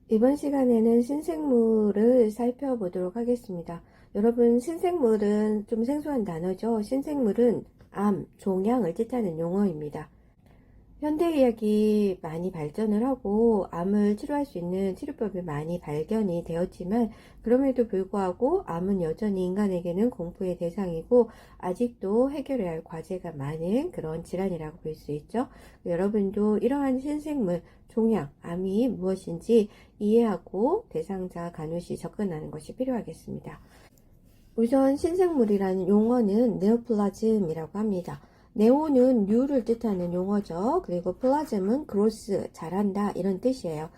이번 시간에는 신생물을 살펴보도록 하겠습니다. 여러분, 신생물은 좀 생소한 단어죠. 신생물은 암, 종양을 뜻하는 용어입니다. 현대의학이 많이 발전을 하고 암을 치료할 수 있는 치료법이 많이 발견이 되었지만, 그럼에도 불구하고 암은 여전히 인간에게는 공포의 대상이고 아직도 해결해야 할 과제가 많은 그런 질환이라고 볼 수 있죠. 여러분도 이러한 신생물, 종양, 암이 무엇인지 이해하고 대상자 간호시 접근하는 것이 필요하겠습니다. 우선 신생물이라는 용어는 네오플라즘이라고 합니다. 네오는 뉴를 뜻하는 용어죠. 그리고 플라즘은 그로스, 자란다 이런 뜻이에요.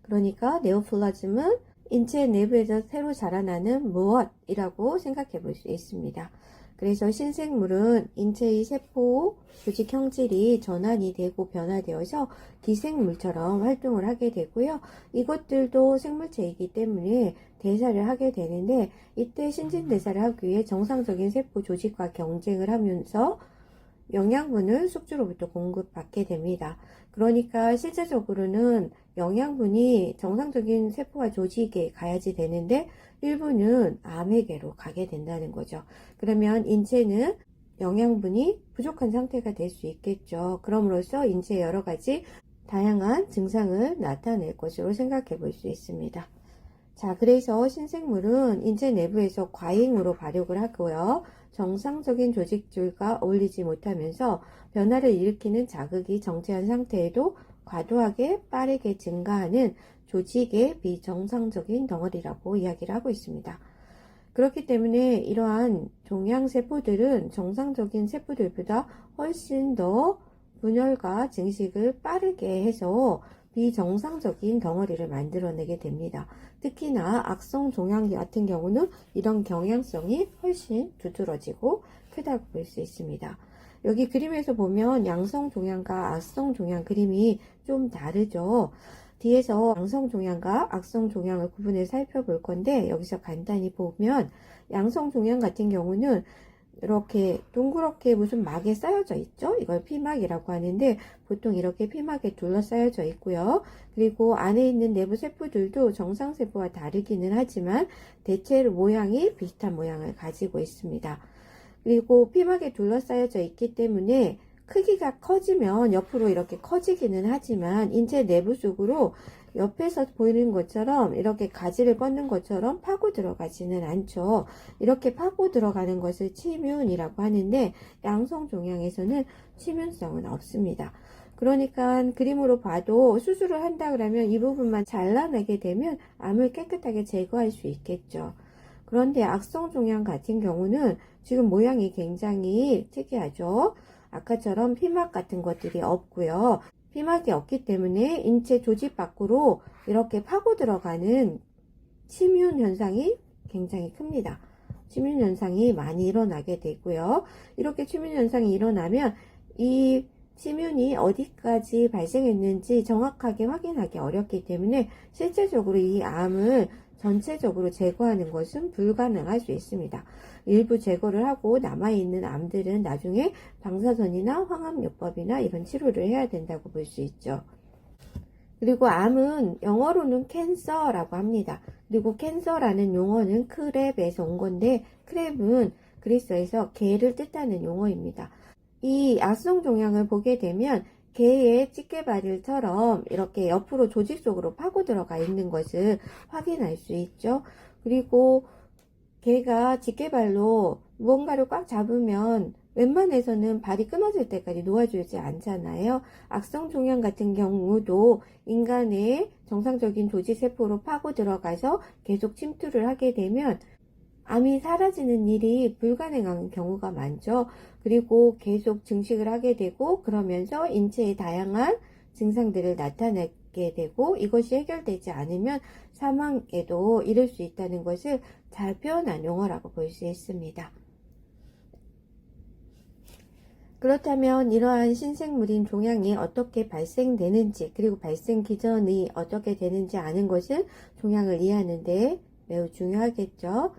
그러니까 네오플라즘은 인체 내부에서 새로 자라나는 무엇이라고 생각해 볼 수 있습니다. 그래서 신생물은 인체의 세포, 조직 형질이 전환이 되고 변화되어서 기생물처럼 활동을 하게 되고요. 이것들도 생물체이기 때문에 대사를 하게 되는데, 이때 신진대사를 하기 위해 정상적인 세포 조직과 경쟁을 하면서 영양분을 숙주로부터 공급받게 됩니다. 그러니까 실제적으로는 영양분이 정상적인 세포와 조직에 가야지 되는데 일부는 암에게로 가게 된다는 거죠. 그러면 인체는 영양분이 부족한 상태가 될 수 있겠죠. 그럼으로써 인체에 여러 가지 다양한 증상을 나타낼 것으로 생각해 볼 수 있습니다. 자, 그래서 신생물은 인체 내부에서 과잉으로 발육을 하고요. 정상적인 조직줄과 어울리지 못하면서 변화를 일으키는 자극이 정체한 상태에도 과도하게 빠르게 증가하는 조직의 비정상적인 덩어리라고 이야기를 하고 있습니다. 그렇기 때문에 이러한 종양세포들은 정상적인 세포들보다 훨씬 더 분열과 증식을 빠르게 해서 비정상적인 덩어리를 만들어내게 됩니다. 특히나 악성 종양기 같은 경우는 이런 경향성이 훨씬 두드러지고 크다고 볼 수 있습니다. 여기 그림에서 보면 양성 종양과 악성 종양 그림이 좀 다르죠. 뒤에서 양성 종양과 악성 종양을 구분해 살펴볼 건데, 여기서 간단히 보면 양성 종양 같은 경우는 이렇게 동그랗게 무슨 막에 쌓여져 있죠. 이걸 피막이라고 하는데 보통 이렇게 피막에 둘러싸여져 있고요. 그리고 안에 있는 내부 세포들도 정상 세포와 다르기는 하지만 대체로 모양이 비슷한 모양을 가지고 있습니다. 그리고 피막에 둘러싸여져 있기 때문에 크기가 커지면 옆으로 이렇게 커지기는 하지만 인체 내부 속으로 옆에서 보이는 것처럼 이렇게 가지를 뻗는 것처럼 파고 들어가지는 않죠. 이렇게 파고 들어가는 것을 치뮨이라고 하는데 양성 종양에서는 치뮨성은 없습니다. 그러니까 그림으로 봐도 수술을 한다 그러면 이 부분만 잘라내게 되면 암을 깨끗하게 제거할 수 있겠죠. 그런데 악성 종양 같은 경우는 지금 모양이 굉장히 특이하죠. 아까처럼 피막 같은 것들이 없고요. 피막이 없기 때문에 인체 조직 밖으로 이렇게 파고 들어가는 치뮨 현상이 굉장히 큽니다. 치뮨 현상이 많이 일어나게 되고요. 이렇게 치뮨 현상이 일어나면 이 치뮨이 어디까지 발생했는지 정확하게 확인하기 어렵기 때문에 실제적으로 이 암을 전체적으로 제거하는 것은 불가능할 수 있습니다. 일부 제거를 하고 남아있는 암들은 나중에 방사선이나 황암요법이나 이런 치료를 해야 된다고 볼 수 있죠. 그리고 암은 영어로는 캔서라고 합니다. 그리고 캔서라는 용어는 크랩에서 온 건데, 크랩은 그리스어에서 개를 뜻하는 용어입니다. 이 악성 종양을 보게 되면 개의 집게발일처럼 이렇게 옆으로 조직 속으로 파고 들어가 있는 것을 확인할 수 있죠. 그리고 개가 집게발로 무언가를 꽉 잡으면 웬만해서는 발이 끊어질 때까지 놓아주지 않잖아요. 악성 종양 같은 경우도 인간의 정상적인 조직세포로 파고 들어가서 계속 침투를 하게 되면 암이 사라지는 일이 불가능한 경우가 많죠. 그리고 계속 증식을 하게 되고 그러면서 인체의 다양한 증상들을 나타내게 되고 이것이 해결되지 않으면 사망에도 이를 수 있다는 것을 잘 표현한 용어라고 볼 수 있습니다. 그렇다면 이러한 신생물인 종양이 어떻게 발생되는지 그리고 발생 기전이 어떻게 되는지 아는 것은 종양을 이해하는 데 매우 중요하겠죠.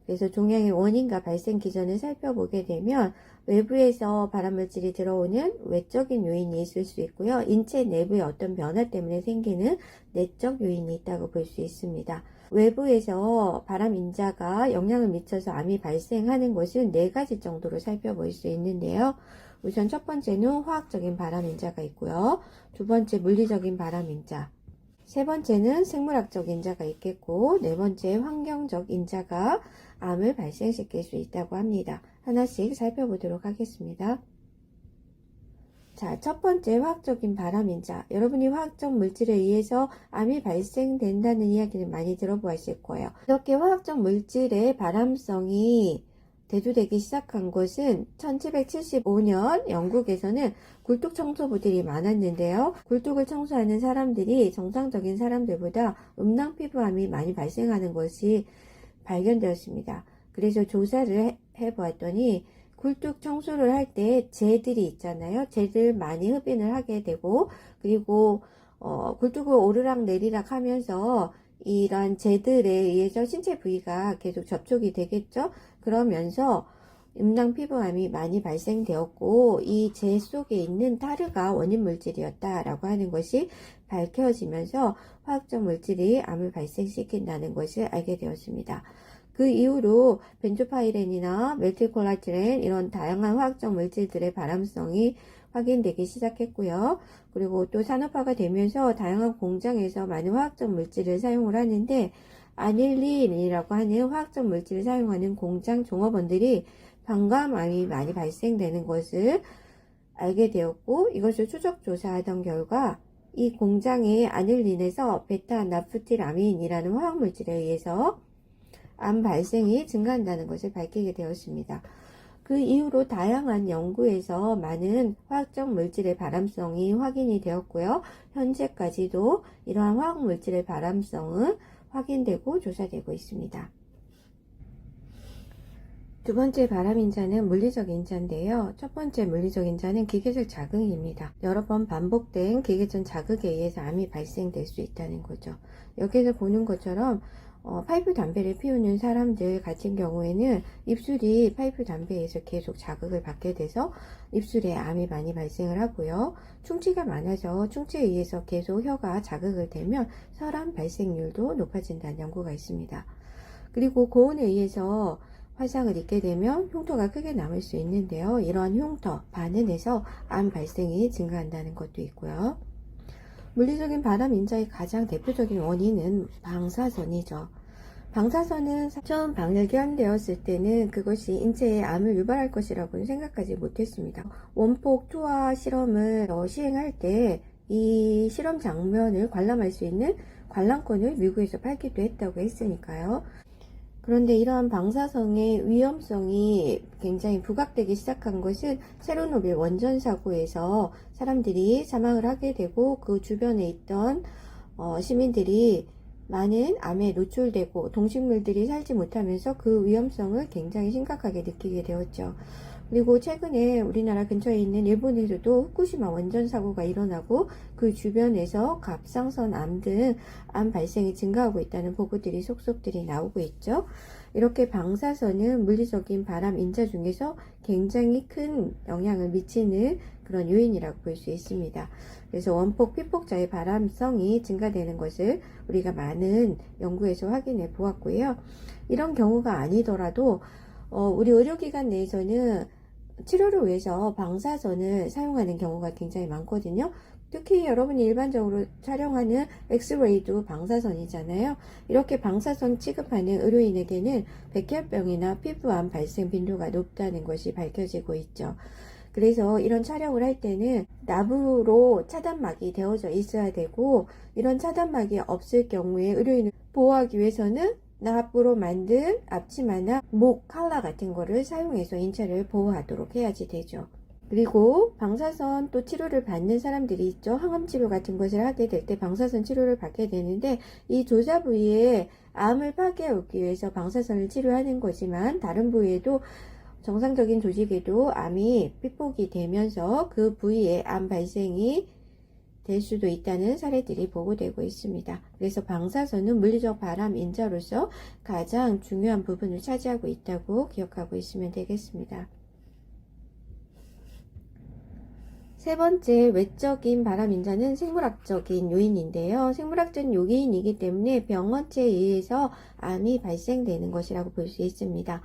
그래서 종양의 원인과 발생 기전을 살펴보게 되면 외부에서 발암물질이 들어오는 외적인 요인이 있을 수 있고요. 인체 내부의 어떤 변화 때문에 생기는 내적 요인이 있다고 볼 수 있습니다. 외부에서 발암인자가 영향을 미쳐서 암이 발생하는 것은 4가지 정도로 살펴볼 수 있는데요. 우선 첫 번째는 화학적인 발암인자가 있고요. 두 번째 물리적인 발암인자, 세 번째는 생물학적 인자가 있겠고, 네 번째 환경적 인자가 암을 발생시킬 수 있다고 합니다. 하나씩 살펴보도록 하겠습니다. 자, 첫 번째 화학적인 발암인자. 여러분이 화학적 물질에 의해서 암이 발생된다는 이야기를 많이 들어보았을 거예요. 이렇게 화학적 물질의 발암성이 대두되기 시작한 것은 1775년 영국에서는 굴뚝 청소부들이 많았는데요. 굴뚝을 청소하는 사람들이 정상적인 사람들보다 음낭 피부암이 많이 발생하는 것이 발견되었습니다. 그래서 조사를 해보았더니 굴뚝 청소를 할 때 재들이 있잖아요. 재들 많이 흡인을 하게 되고, 그리고 굴뚝을 오르락 내리락 하면서 이런 재들에 의해서 신체 부위가 계속 접촉이 되겠죠. 그러면서 음낭 피부암이 많이 발생되었고, 이 재 속에 있는 타르가 원인 물질이었다라고 하는 것이 밝혀지면서 화학적 물질이 암을 발생시킨다는 것을 알게 되었습니다. 그 이후로 벤조파이렌이나 메틸콜라트렌 이런 다양한 화학적 물질들의 발암성이 확인되기 시작했고요. 그리고 또 산업화가 되면서 다양한 공장에서 많은 화학적 물질을 사용을 하는데, 아닐린이라고 하는 화학적 물질을 사용하는 공장 종업원들이 방광암이 많이 발생되는 것을 알게 되었고, 이것을 추적 조사하던 결과 이 공장의 아닐린에서 베타나프틸아민이라는 화학 물질에 의해서 암 발생이 증가한다는 것을 밝히게 되었습니다. 그 이후로 다양한 연구에서 많은 화학적 물질의 발암성이 확인이 되었고요. 현재까지도 이러한 화학 물질의 발암성은 확인되고 조사되고 있습니다. 두 번째 발암인자는 물리적 인자인데요. 첫 번째 물리적 인자는 기계적 자극입니다. 여러 번 반복된 기계적 자극에 의해서 암이 발생될 수 있다는 거죠. 여기서 보는 것처럼 파이프 담배를 피우는 사람들 같은 경우에는 입술이 파이프 담배에서 계속 자극을 받게 돼서 입술에 암이 많이 발생을 하고요. 충치가 많아서 충치에 의해서 계속 혀가 자극을 대면 혈암 발생률도 높아진다는 연구가 있습니다. 그리고 고온에 의해서 화상을 입게 되면 흉터가 크게 남을 수 있는데요. 이러한 흉터, 반응에서 암 발생이 증가한다는 것도 있고요. 물리적인 발암인자의 가장 대표적인 원인은 방사선이죠. 방사선은 처음 발견되었을 때는 그것이 인체에 암을 유발할 것이라고는 생각하지 못했습니다. 원폭 투하 실험을 시행할 때 이 실험 장면을 관람할 수 있는 관람권을 미국에서 팔기도 했다고 했으니까요. 그런데 이러한 방사선의 위험성이 굉장히 부각되기 시작한 것은 체르노빌 원전 사고에서 사람들이 사망을 하게 되고, 그 주변에 있던 시민들이 많은 암에 노출되고 동식물들이 살지 못하면서 그 위험성을 굉장히 심각하게 느끼게 되었죠. 그리고 최근에 우리나라 근처에 있는 일본에서도 후쿠시마 원전 사고가 일어나고 그 주변에서 갑상선 암 등 암 발생이 증가하고 있다는 보고들이 속속들이 나오고 있죠. 이렇게 방사선은 물리적인 발암 인자 중에서 굉장히 큰 영향을 미치는 그런 요인이라고 볼 수 있습니다. 그래서 원폭, 피폭자의 발암성이 증가되는 것을 우리가 많은 연구에서 확인해 보았고요. 이런 경우가 아니더라도 우리 의료기관 내에서는 치료를 위해서 방사선을 사용하는 경우가 굉장히 많거든요. 특히 여러분이 일반적으로 촬영하는 엑스레이도 방사선이잖아요. 이렇게 방사선 취급하는 의료인에게는 백혈병이나 피부암 발생 빈도가 높다는 것이 밝혀지고 있죠. 그래서 이런 촬영을 할 때는 나부로 차단막이 되어져 있어야 되고, 이런 차단막이 없을 경우에 의료인을 보호하기 위해서는 나부로 만든 앞치마나 목 칼라 같은 거를 사용해서 인체를 보호하도록 해야지 되죠. 그리고 방사선 또 치료를 받는 사람들이 있죠. 항암 치료 같은 것을 하게 될 때 방사선 치료를 받게 되는데, 이 조사 부위에 암을 파괴하기 위해서 방사선을 치료하는 거지만, 다른 부위에도 정상적인 조직에도 암이 피폭이 되면서 그 부위에 암 발생이 될 수도 있다는 사례들이 보고되고 있습니다. 그래서 방사선은 물리적 발암 인자로서 가장 중요한 부분을 차지하고 있다고 기억하고 있으면 되겠습니다. 세 번째 외적인 발암인자는 생물학적인 요인인데요. 생물학적인 요인이기 때문에 병원체에 의해서 암이 발생되는 것이라고 볼 수 있습니다.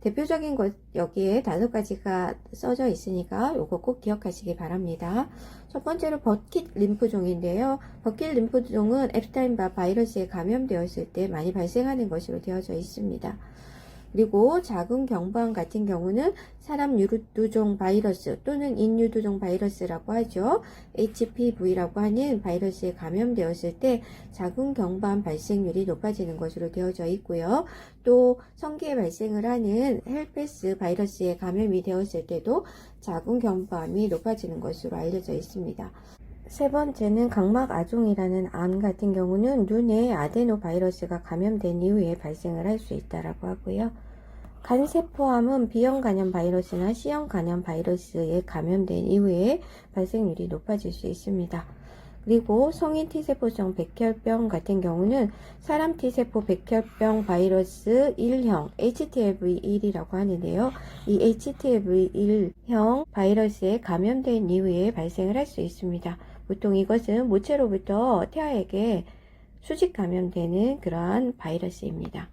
대표적인 것 여기에 5가지가 써져 있으니까 요거 꼭 기억하시기 바랍니다. 첫 번째로 버킷 림프종인데요. 버킷 림프종은 앱스타인바 바이러스에 감염되었을 때 많이 발생하는 것으로 되어져 있습니다. 그리고 작은 경부암 같은 경우는 사람 유두종 바이러스 또는 인유두종 바이러스라고 하죠. HPV라고 하는 바이러스에 감염되었을 때 작은 경부암 발생률이 높아지는 것으로 되어져 있고요. 또 성기에 발생을 하는 헬페스 바이러스에 감염이 되었을 때도 작은 경부암이 높아지는 것으로 알려져 있습니다. 세 번째는 각막아종이라는 암 같은 경우는 눈에 아데노 바이러스가 감염된 이후에 발생을 할 수 있다라고 하고요. 간세포암은 B형 간염 바이러스나 C형 간염 바이러스에 감염된 이후에 발생률이 높아질 수 있습니다. 그리고 성인 T세포성 백혈병 같은 경우는 사람 T세포 백혈병 바이러스 1형 HTLV1이라고 하는데요. 이 HTLV1형 바이러스에 감염된 이후에 발생을 할 수 있습니다. 보통 이것은 모체로부터 태아에게 수직 감염되는 그러한 바이러스입니다.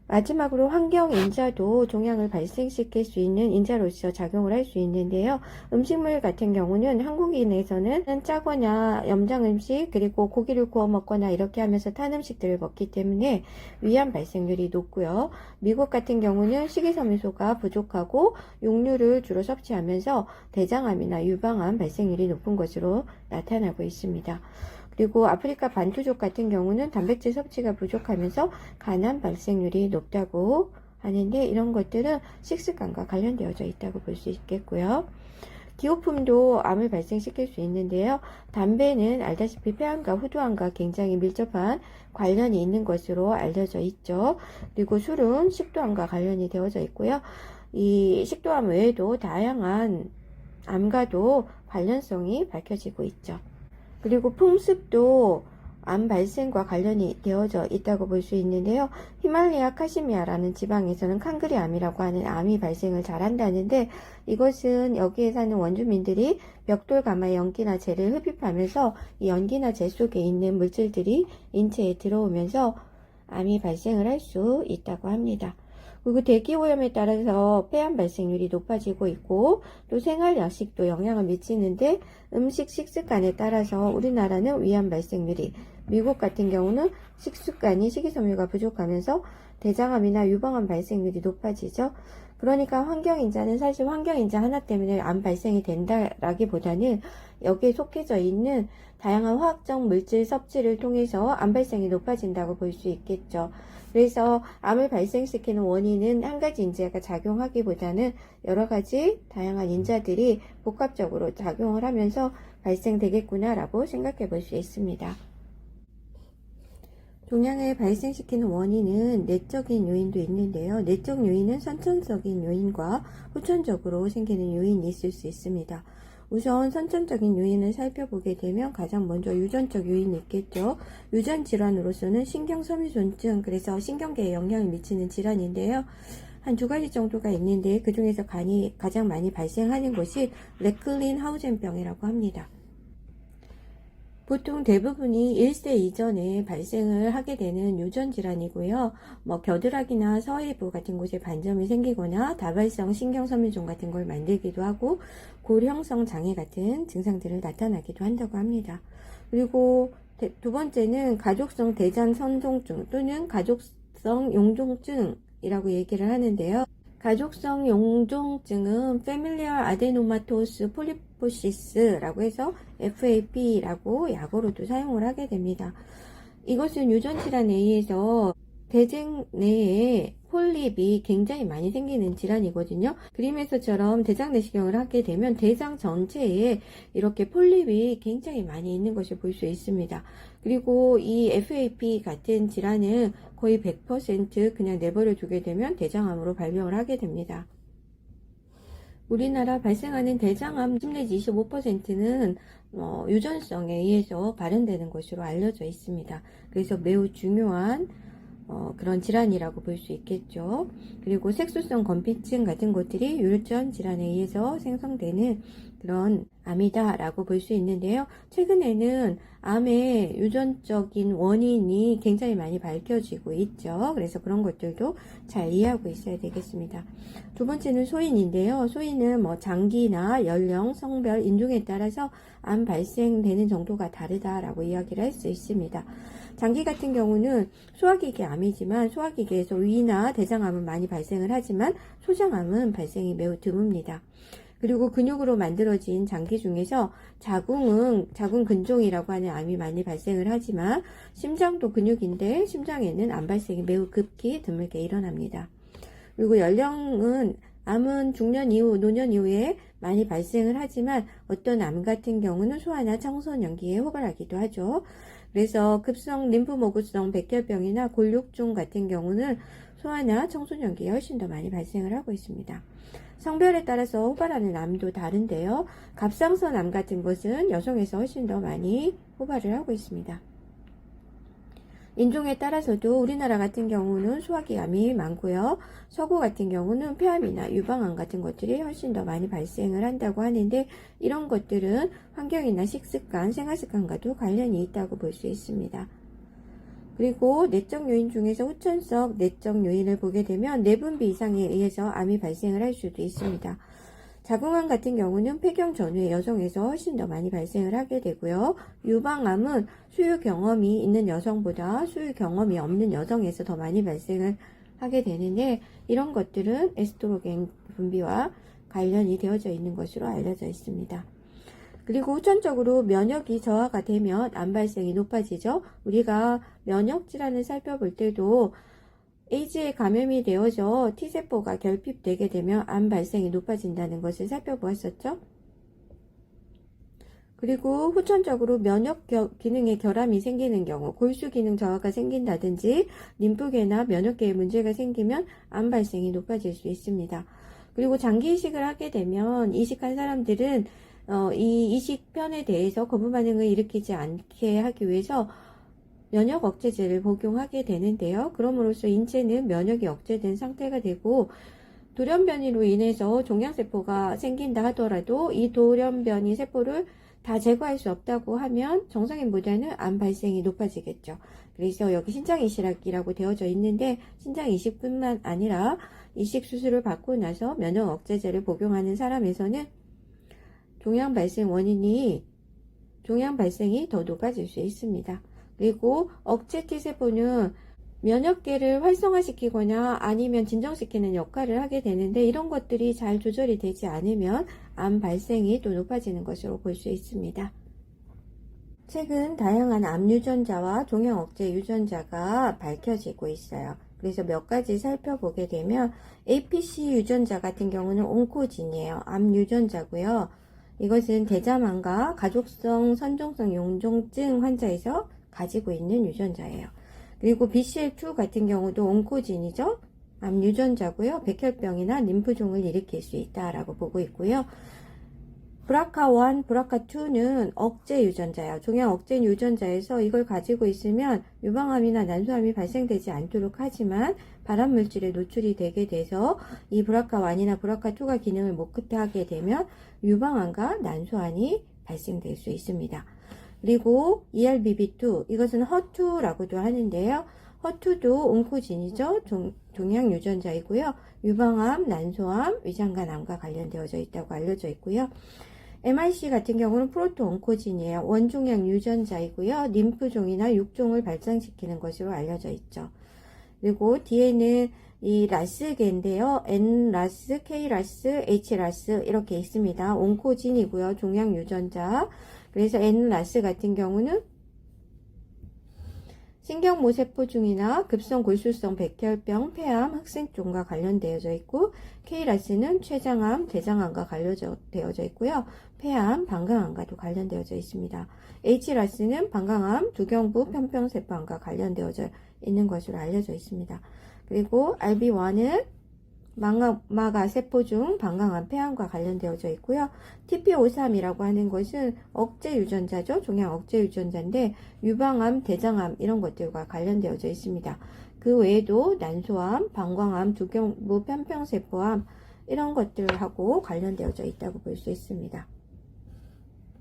마지막으로 환경인자도 종양을 발생시킬 수 있는 인자로서 작용을 할 수 있는데요. 음식물 같은 경우는 한국인에서는 짜거나 염장 음식 그리고 고기를 구워 먹거나 이렇게 하면서 탄 음식들을 먹기 때문에 위암 발생률이 높고요. 미국 같은 경우는 식이섬유소가 부족하고 육류를 주로 섭취하면서 대장암이나 유방암 발생률이 높은 것으로 나타나고 있습니다. 그리고 아프리카 반투족 같은 경우는 단백질 섭취가 부족하면서 간암 발생률이 높다고 하는데 이런 것들은 식습관과 관련되어져 있다고 볼 수 있겠고요. 기호품도 암을 발생시킬 수 있는데요. 담배는 알다시피 폐암과 후두암과 굉장히 밀접한 관련이 있는 것으로 알려져 있죠. 그리고 술은 식도암과 관련이 되어져 있고요. 이 식도암 외에도 다양한 암과도 관련성이 밝혀지고 있죠. 그리고 풍습도 암 발생과 관련이 되어져 있다고 볼 수 있는데요. 히말라야 카시미아라는 지방에서는 칸그리암이라고 하는 암이 발생을 잘 한다는데 이것은 여기에 사는 원주민들이 벽돌 가마의 연기나 재를 흡입하면서 이 연기나 재 속에 있는 물질들이 인체에 들어오면서 암이 발생을 할 수 있다고 합니다. 그리고 대기오염에 따라서 폐암 발생률이 높아지고 있고 또 생활 양식도 영향을 미치는데 음식 식습관에 따라서 우리나라는 위암 발생률이 미국 같은 경우는 식습관이 식이섬유가 부족하면서 대장암이나 유방암 발생률이 높아지죠. 그러니까 환경인자는 사실 환경인자 하나 때문에 암 발생이 된다라기보다는 여기에 속해져 있는 다양한 화학적 물질 섭취를 통해서 암 발생이 높아진다고 볼 수 있겠죠. 그래서 암을 발생시키는 원인은 한 가지 인자가 작용하기보다는 여러 가지 다양한 인자들이 복합적으로 작용을 하면서 발생되겠구나라고 생각해 볼 수 있습니다. 종양을 발생시키는 원인은 내적인 요인도 있는데요. 내적 요인은 선천적인 요인과 후천적으로 생기는 요인이 있을 수 있습니다. 우선 선천적인 요인을 살펴보게 되면 가장 먼저 유전적 요인이 있겠죠. 유전 질환으로서는 신경섬유존증, 그래서 신경계에 영향을 미치는 질환인데요. 한 2가지 정도가 있는데 그 중에서 가장 많이 발생하는 것이 레클린-하우젠병이라고 합니다. 보통 대부분이 1세 이전에 발생을 하게 되는 유전 질환이고요. 겨드락이나 서해부 같은 곳에 반점이 생기거나 다발성 신경섬유종 같은 걸 만들기도 하고 고령성 장애 같은 증상들을 나타나기도 한다고 합니다. 그리고 두 번째는 가족성 대장선종증 또는 가족성 용종증이라고 얘기를 하는데요. 가족성 용종증은 Familial Adenomatous Polyposis 라고 해서 FAP라고 약어로도 사용을 하게 됩니다. 이것은 유전 질환에 의해서 대장 내에 폴립이 굉장히 많이 생기는 질환이거든요. 그림에서처럼 대장 내시경을 하게 되면 대장 전체에 이렇게 폴립이 굉장히 많이 있는 것을 볼 수 있습니다. 그리고 이 FAP 같은 질환은 거의 100% 그냥 내버려 두게 되면 대장암으로 발병을 하게 됩니다. 우리나라 발생하는 대장암 10 내지 25%는 유전성에 의해서 발현되는 것으로 알려져 있습니다. 그래서 매우 중요한 그런 질환이라고 볼 수 있겠죠. 그리고 색소성 건피증 같은 것들이 유전 질환에 의해서 생성되는 그런 암이다 라고 볼 수 있는데요. 최근에는 암의 유전적인 원인이 굉장히 많이 밝혀지고 있죠. 그래서 그런 것들도 잘 이해하고 있어야 되겠습니다. 두 번째는 소인인데요. 소인은 뭐 장기나 연령, 성별, 인종에 따라서 암 발생되는 정도가 다르다라고 이야기를 할 수 있습니다. 장기 같은 경우는 소화기계 암이지만 소화기계에서 위나 대장암은 많이 발생을 하지만 소장암은 발생이 매우 드뭅니다. 그리고 근육으로 만들어진 장기 중에서 자궁은 자궁 근종이라고 하는 암이 많이 발생을 하지만 심장도 근육인데 심장에는 암 발생이 매우 급히 드물게 일어납니다. 그리고 연령은 암은 중년 이후, 노년 이후에 많이 발생을 하지만 어떤 암 같은 경우는 소아나 청소년기에 호발하기도 하죠. 그래서 급성 림프모구성 백혈병이나 골육종 같은 경우는 소아나 청소년기에 훨씬 더 많이 발생을 하고 있습니다. 성별에 따라서 호발하는 암도 다른데요. 갑상선 암 같은 것은 여성에서 훨씬 더 많이 호발을 하고 있습니다. 인종에 따라서도 우리나라 같은 경우는 소화기 암이 많고요. 서구 같은 경우는 폐암이나 유방암 같은 것들이 훨씬 더 많이 발생을 한다고 하는데 이런 것들은 환경이나 식습관, 생활습관과도 관련이 있다고 볼 수 있습니다. 그리고 내적 요인 중에서 후천성 내적 요인을 보게 되면 내분비 이상에 의해서 암이 발생을 할 수도 있습니다. 자궁암 같은 경우는 폐경 전후에 여성에서 훨씬 더 많이 발생을 하게 되고요. 유방암은 수유 경험이 있는 여성보다 수유 경험이 없는 여성에서 더 많이 발생을 하게 되는데 이런 것들은 에스트로겐 분비와 관련이 되어져 있는 것으로 알려져 있습니다. 그리고 후천적으로 면역이 저하가 되면 암 발생이 높아지죠. 우리가 면역 질환을 살펴볼 때도 에이즈에 감염이 되어서 T세포가 결핍되게 되면 암 발생이 높아진다는 것을 살펴보았었죠. 그리고 후천적으로 면역 기능에 결함이 생기는 경우, 골수 기능 저하가 생긴다든지 림프계나 면역계에 문제가 생기면 암 발생이 높아질 수 있습니다. 그리고 장기 이식을 하게 되면 이식한 사람들은 이 이식편에 대해서 거부 반응을 일으키지 않게 하기 위해서 면역 억제제를 복용하게 되는데요. 그럼으로써 인체는 면역이 억제된 상태가 되고 돌연변이로 인해서 종양세포가 생긴다 하더라도 이 돌연변이 세포를 다 제거할 수 없다고 하면 정상인보다는 암 발생이 높아지겠죠. 그래서 여기 신장이식이라고 되어져 있는데 신장이식뿐만 아니라 이식 수술을 받고 나서 면역 억제제를 복용하는 사람에서는 종양 발생이 더 높아질 수 있습니다. 그리고 억제 T세포는 면역계를 활성화시키거나 아니면 진정시키는 역할을 하게 되는데 이런 것들이 잘 조절이 되지 않으면 암 발생이 또 높아지는 것으로 볼 수 있습니다. 최근 다양한 암 유전자와 종양 억제 유전자가 밝혀지고 있어요. 그래서 몇 가지 살펴보게 되면 APC 유전자 같은 경우는 온코진이에요. 암 유전자고요. 이것은 대자만과 가족성 선종성 용종증 환자에서 가지고 있는 유전자예요. 그리고 BCL2 같은 경우도 온코진이죠. 암 유전자고요. 백혈병이나 림프종을 일으킬 수 있다라고 보고 있고요. BRCA1, BRCA2는 억제 유전자예요. 종양 억제 유전자에서 이걸 가지고 있으면 유방암이나 난소암이 발생되지 않도록 하지만 발암물질에 노출이 되게 돼서 이 BRCA1이나 BRCA2가 기능을 못하게 되면 유방암과 난소암이 발생될 수 있습니다. 그리고 ERBB2, 이것은 HER2라고도 하는데요. HER2도 온코진이죠. 종양 유전자이고요. 유방암, 난소암, 위장관암과 관련되어져 있다고 알려져 있고요. MIC 같은 경우는 프로토 온코진이에요. 원종양 유전자이고요. 림프종이나 육종을 발생시키는 것으로 알려져 있죠. 그리고 뒤에는 이 라스계인데요. NRAS, KRAS, HRAS 이렇게 있습니다. 온코진이고요. 종양 유전자. 그래서 NRAS 같은 경우는 신경모세포증이나 급성 골수성 백혈병, 폐암, 흑생종과 관련되어져 있고 KRAS는 췌장암, 대장암과 관련되어져 있고요. 폐암, 방광암과도 관련되어져 있습니다. HRAS는 방광암, 두경부 편평세포암과 관련되어져 있는 것으로 알려져 있습니다. 그리고 RB1은 망막아 세포중 방광암, 폐암과 관련되어져 있고요. TP53이라고 하는 것은 억제 유전자죠. 종양 억제 유전자인데 유방암, 대장암 이런 것들과 관련되어져 있습니다. 그 외에도 난소암, 방광암, 두경부 편평세포암 이런 것들하고 관련되어져 있다고 볼 수 있습니다.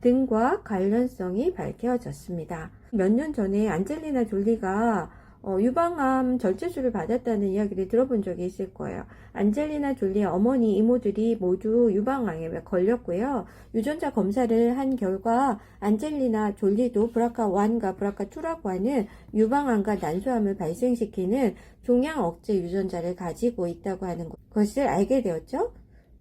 등과 관련성이 밝혀졌습니다. 몇 년 전에 안젤리나 졸리가 유방암 절제술을 받았다는 이야기를 들어본 적이 있을 거예요. 안젤리나 졸리의 어머니, 이모들이 모두 유방암에 걸렸고요. 유전자 검사를 한 결과 안젤리나 졸리도 BRCA1과 BRCA2라고 하는 유방암과 난소암을 발생시키는 종양 억제 유전자를 가지고 있다고 하는 것을 알게 되었죠.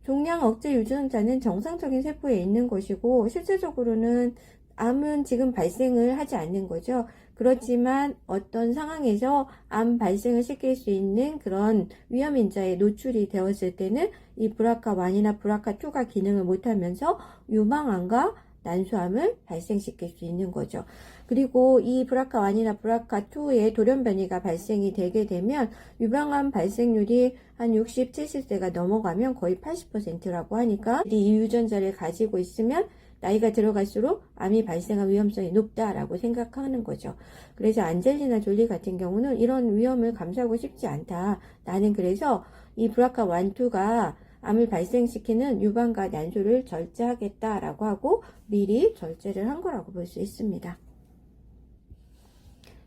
종양 억제 유전자는 정상적인 세포에 있는 것이고 실제적으로는 암은 지금 발생을 하지 않는 거죠. 그렇지만 어떤 상황에서 암 발생을 시킬 수 있는 그런 위험인자에 노출이 되었을 때는 이 BRCA1이나 BRCA2가 기능을 못하면서 유방암과 난소암을 발생시킬 수 있는 거죠. 그리고 이 BRCA1이나 BRCA2의 돌연변이가 발생이 되게 되면 유방암 발생률이 한 60, 70세가 넘어가면 거의 80%라고 하니까 이 유전자를 가지고 있으면 나이가 들어갈수록 암이 발생할 위험성이 높다라고 생각하는 거죠. 그래서 안젤리나 졸리 같은 경우는 이런 위험을 감수하고 싶지 않다. 나는 그래서 이 BRCA1, 2가 암을 발생시키는 유방과 난소를 절제하겠다라고 하고 미리 절제를 한 거라고 볼 수 있습니다.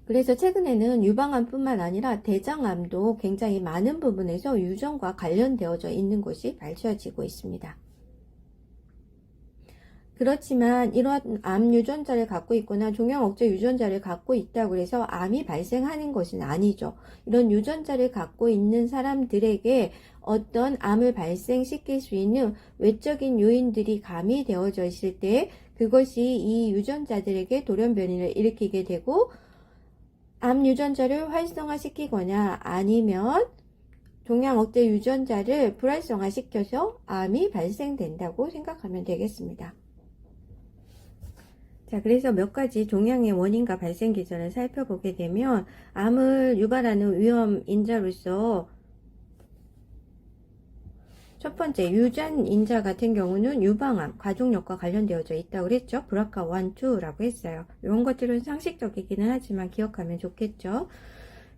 그래서 최근에는 유방암뿐만 아니라 대장암도 굉장히 많은 부분에서 유전과 관련되어져 있는 것이 밝혀지고 있습니다. 그렇지만 이러한 암 유전자를 갖고 있거나 종양 억제 유전자를 갖고 있다고 해서 암이 발생하는 것은 아니죠. 이런 유전자를 갖고 있는 사람들에게 어떤 암을 발생시킬 수 있는 외적인 요인들이 가미되어져 있을 때 그것이 이 유전자들에게 돌연변이를 일으키게 되고 암 유전자를 활성화시키거나 아니면 종양 억제 유전자를 불활성화시켜서 암이 발생된다고 생각하면 되겠습니다. 자, 그래서 몇 가지 종양의 원인과 발생 기전을 살펴보게 되면 암을 유발하는 위험 인자로서 첫 번째 유전 인자 같은 경우는 유방암, 가족력과 관련되어져 있다고 그랬죠. BRCA1, 2라고 했어요. 이런 것들은 상식적이기는 하지만 기억하면 좋겠죠.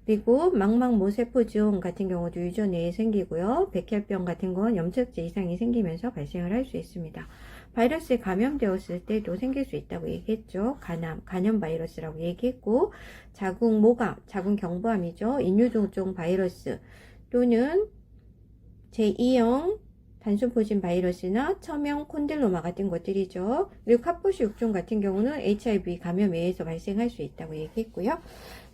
그리고 망막모세포증 같은 경우도 유전 내에 생기고요. 백혈병 같은 건 염색체 이상이 생기면서 발생을 할 수 있습니다. 바이러스에 감염되었을 때도 생길 수 있다고 얘기했죠. 간염 바이러스라고 얘기했고, 자궁 모감, 자궁 경부암이죠. 인유종종 바이러스 또는 제2형 단순포진 바이러스나 첨형 콘딜로마 같은 것들이죠. 그리고 카포시 6종 같은 경우는 HIV 감염에 의해서 발생할 수 있다고 얘기했고요.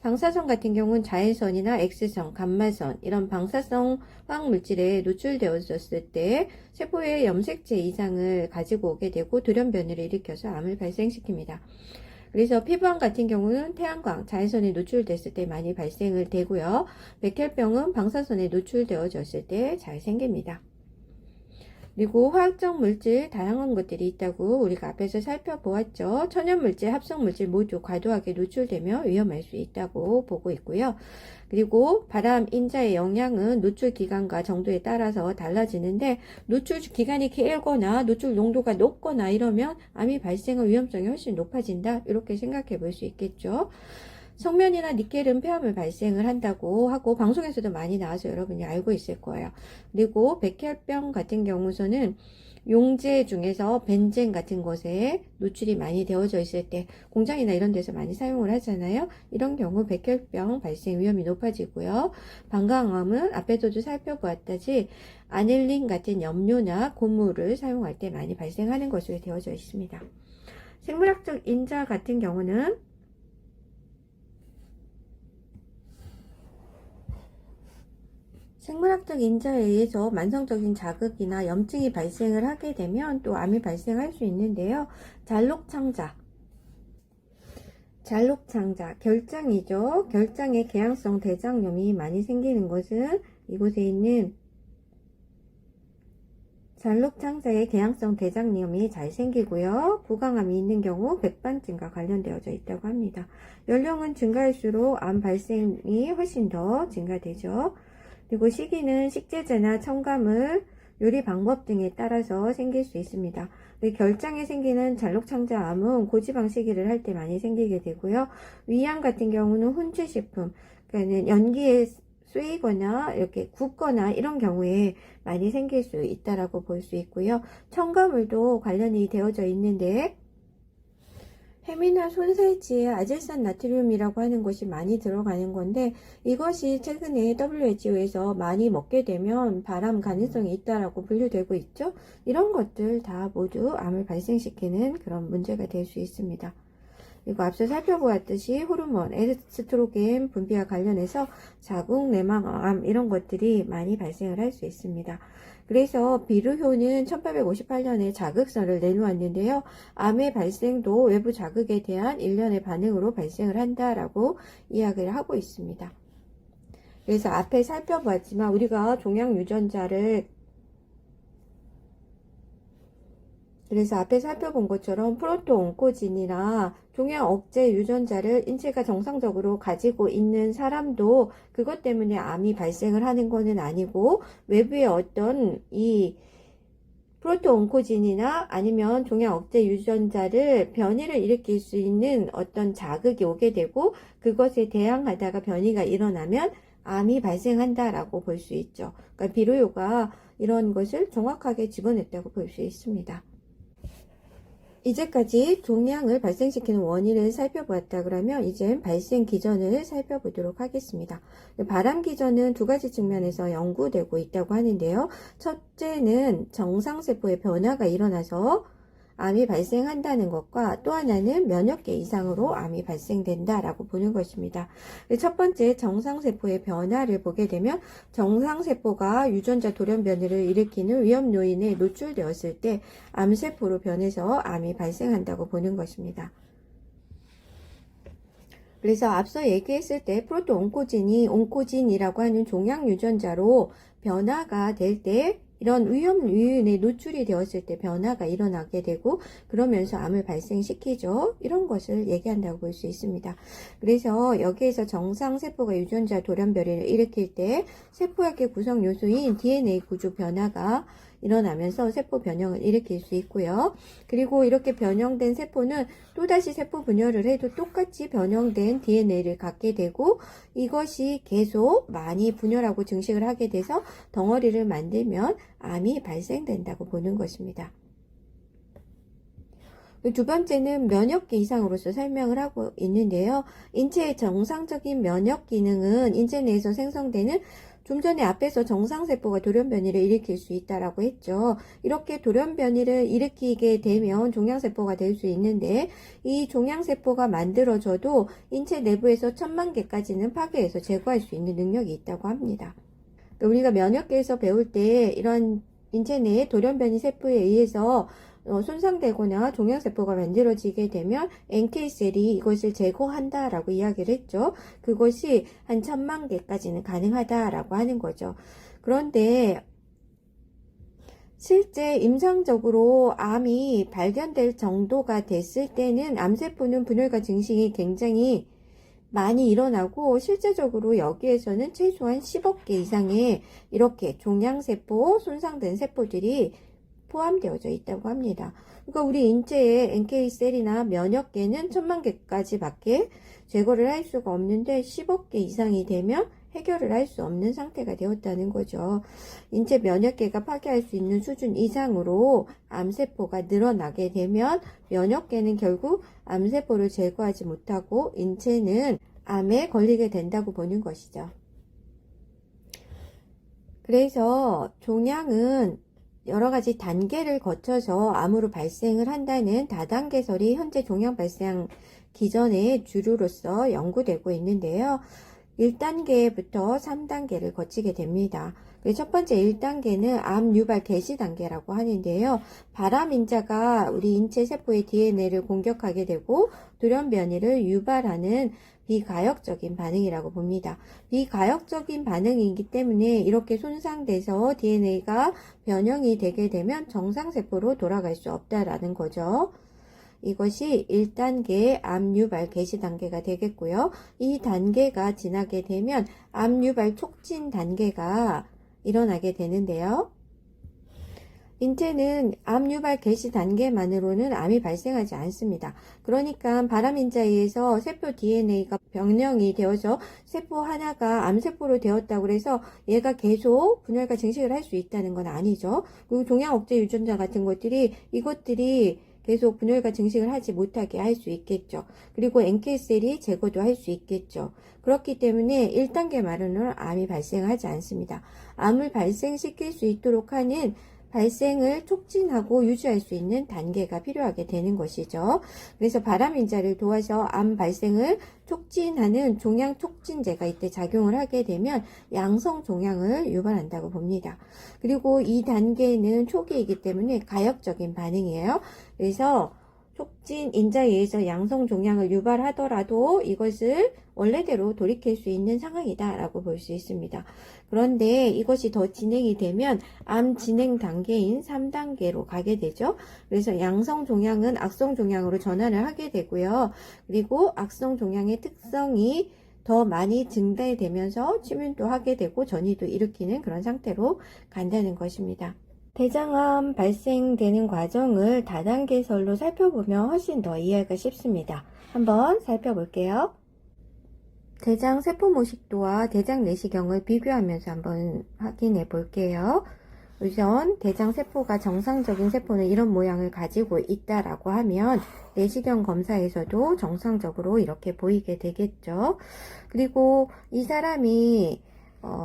방사선 같은 경우는 자외선이나 X선, 감마선 이런 방사성 화학물질에 노출되었을 때 세포의 염색체 이상을 가지고 오게 되고 돌연변이를 일으켜서 암을 발생시킵니다. 그래서 피부암 같은 경우는 태양광, 자외선에 노출됐을 때 많이 발생을 되고요. 백혈병은 방사선에 노출되어졌을 때 잘 생깁니다. 그리고 화학적 물질 다양한 것들이 있다고 우리가 앞에서 살펴보았죠. 천연물질, 합성물질 모두 과도하게 노출되며 위험할 수 있다고 보고 있고요. 그리고 바람 인자의 영향은 노출 기간과 정도에 따라서 달라지는데 노출 기간이 길거나 노출 농도가 높거나 이러면 암이 발생할 위험성이 훨씬 높아진다. 이렇게 생각해 볼 수 있겠죠. 성면이나 니켈은 폐암을 발생을 한다고 하고 방송에서도 많이 나와서 여러분이 알고 있을 거예요. 그리고 백혈병 같은 경우서는 용제 중에서 벤젠 같은 것에 노출이 많이 되어져 있을 때 공장이나 이런 데서 많이 사용을 하잖아요. 이런 경우 백혈병 발생 위험이 높아지고요. 방광암은 앞에서도 살펴보았다시 아닐린 같은 염료나 고무를 사용할 때 많이 발생하는 것으로 되어져 있습니다. 생물학적 인자 같은 경우는 생물학적 인자에 의해서 만성적인 자극이나 염증이 발생을 하게 되면 또 암이 발생할 수 있는데요. 잘록창자, 결장이죠. 결장에 궤양성 대장염이 많이 생기는 것은 이곳에 있는 잘록창자에 궤양성 대장염이 잘 생기고요. 부강암이 있는 경우 백반증과 관련되어져 있다고 합니다. 연령은 증가할수록 암 발생이 훨씬 더 증가되죠. 그리고 시기는 식재재나 첨가물, 요리 방법 등에 따라서 생길 수 있습니다. 결장에 생기는 잘록창자암은 고지방 시기를 할 때 많이 생기게 되고요. 위암 같은 경우는 훈제식품, 그러니까 연기에 쇠이거나 이렇게 굽거나 이런 경우에 많이 생길 수 있다라고 볼 수 있고요. 첨가물도 관련이 되어져 있는데 햄이나 손살치에 아질산 나트륨이라고 하는 것이 많이 들어가는 건데, 이것이 최근에 WHO에서 많이 먹게 되면 발암 가능성이 있다라고 분류되고 있죠. 이런 것들 다 모두 암을 발생시키는 그런 문제가 될 수 있습니다. 그리고 앞서 살펴보았듯이 호르몬, 에스트로겐 분비와 관련해서 자궁 내막암 이런 것들이 많이 발생을 할 수 있습니다. 그래서 비르효는 1858년에 자극서를 내놓았는데요. 암의 발생도 외부 자극에 대한 일련의 반응으로 발생을 한다라고 이야기를 하고 있습니다. 그래서 앞에 살펴보았지만 우리가 종양 유전자를 그래서 앞에 살펴본 것처럼 프로토온코진이나 종양 억제 유전자를 인체가 정상적으로 가지고 있는 사람도 그것 때문에 암이 발생을 하는 것은 아니고, 외부의 어떤 이 프로토온코진이나 아니면 종양 억제 유전자를 변이를 일으킬 수 있는 어떤 자극이 오게 되고, 그것에 대항하다가 변이가 일어나면 암이 발생한다라고 볼 수 있죠. 그러니까 비르효가 이런 것을 정확하게 집어냈다고 볼 수 있습니다. 이제까지 종양을 발생시키는 원인을 살펴보았다 그러면 이제 발생 기전을 살펴보도록 하겠습니다. 발암 기전은 두 가지 측면에서 연구되고 있다고 하는데요. 첫째는 정상세포의 변화가 일어나서 암이 발생한다는 것과, 또 하나는 면역계 이상으로 암이 발생된다라고 보는 것입니다. 첫 번째 정상세포의 변화를 보게 되면, 정상세포가 유전자 돌연 변이를 일으키는 위험 요인에 노출되었을 때 암세포로 변해서 암이 발생한다고 보는 것입니다. 그래서 앞서 얘기했을 때 프로토온코진이 온코진이라고 하는 종양 유전자로 변화가 될 때 이런 위험 요인에 노출이 되었을 때 변화가 일어나게 되고, 그러면서 암을 발생시키죠. 이런 것을 얘기한다고 볼 수 있습니다. 그래서 여기에서 정상세포가 유전자 돌연 변이를 일으킬 때 세포학의 구성 요소인 DNA 구조 변화가 일어나면서 세포 변형을 일으킬 수 있고요. 그리고 이렇게 변형된 세포는 또다시 세포 분열을 해도 똑같이 변형된 DNA를 갖게 되고, 이것이 계속 많이 분열하고 증식을 하게 돼서 덩어리를 만들면 암이 발생된다고 보는 것입니다. 두 번째는 면역계 이상으로서 설명을 하고 있는데요. 인체의 정상적인 면역 기능은 인체 내에서 생성되는, 좀 전에 앞에서 정상세포가 돌연변이를 일으킬 수 있다라고 했죠. 이렇게 돌연변이를 일으키게 되면 종양세포가 될 수 있는데, 이 종양세포가 만들어져도 인체 내부에서 1000만 개까지는 파괴해서 제거할 수 있는 능력이 있다고 합니다. 우리가 면역계에서 배울 때 이런 인체 내의 돌연변이 세포에 의해서 손상되거나 종양세포가 만들어지게 되면 NK셀이 이것을 제거한다라고 이야기를 했죠. 그것이 한 1000만 개까지는 가능하다라고 하는 거죠. 그런데 실제 임상적으로 암이 발견될 정도가 됐을 때는 암세포는 분열과 증식이 굉장히 많이 일어나고, 실제적으로 여기에서는 최소한 10억 개 이상의 이렇게 종양세포, 손상된 세포들이 포함되어져 있다고 합니다. 그러니까 우리 인체의 NK셀이나 면역계는 1000만 개까지 밖에 제거를 할 수가 없는데 10억 개 이상이 되면 해결을 할 수 없는 상태가 되었다는 거죠. 인체 면역계가 파괴할 수 있는 수준 이상으로 암세포가 늘어나게 되면 면역계는 결국 암세포를 제거하지 못하고 인체는 암에 걸리게 된다고 보는 것이죠. 그래서 종양은 여러 가지 단계를 거쳐서 암으로 발생을 한다는 다단계설이 현재 종양 발생 기전의 주류로서 연구되고 있는데요. 1단계부터 3단계를 거치게 됩니다. 첫 번째 1단계는 암 유발 개시 단계라고 하는데요. 발암인자가 우리 인체 세포의 DNA를 공격하게 되고 돌연변이를 유발하는 비가역적인 반응이라고 봅니다. 비가역적인 반응이기 때문에 이렇게 손상돼서 DNA가 변형이 되게 되면 정상세포로 돌아갈 수 없다라는 거죠. 이것이 1단계 암 유발 개시 단계가 되겠고요. 이 단계가 지나게 되면 암 유발 촉진 단계가 일어나게 되는데요. 인체는 암 유발 개시 단계만으로는 암이 발생하지 않습니다. 그러니까 발암인자에 의해서 세포 DNA가 변형이 되어서 세포 하나가 암세포로 되었다고 해서 얘가 계속 분열과 증식을 할 수 있다는 건 아니죠. 그리고 종양 억제 유전자 같은 것들이 이것들이 계속 분열과 증식을 하지 못하게 할 수 있겠죠. 그리고 NK셀이 제거도 할 수 있겠죠. 그렇기 때문에 1단계 마른으로 암이 발생하지 않습니다. 암을 발생시킬 수 있도록 하는 발생을 촉진하고 유지할 수 있는 단계가 필요하게 되는 것이죠. 그래서 바람인자를 도와서 암 발생을 촉진하는 종양 촉진제가 이때 작용을 하게 되면 양성 종양을 유발한다고 봅니다. 그리고 이 단계는 초기이기 때문에 가역적인 반응이에요. 그래서 촉진 인자에 의해서 양성 종양을 유발하더라도 이것을 원래대로 돌이킬 수 있는 상황이다 라고 볼 수 있습니다. 그런데 이것이 더 진행이 되면 암 진행 단계인 3단계로 가게 되죠. 그래서 양성 종양은 악성 종양으로 전환을 하게 되고요. 그리고 악성 종양의 특성이 더 많이 증대되면서 침윤도 하게 되고 전이도 일으키는 그런 상태로 간다는 것입니다. 대장암 발생되는 과정을 다단계설로 살펴보면 훨씬 더 이해가 쉽습니다. 한번 살펴볼게요. 대장 세포 모식도와 대장 내시경을 비교하면서 한번 확인해 볼게요. 우선 대장 세포가 정상적인 세포는 이런 모양을 가지고 있다라고 하면 내시경 검사에서도 정상적으로 이렇게 보이게 되겠죠. 그리고 이 사람이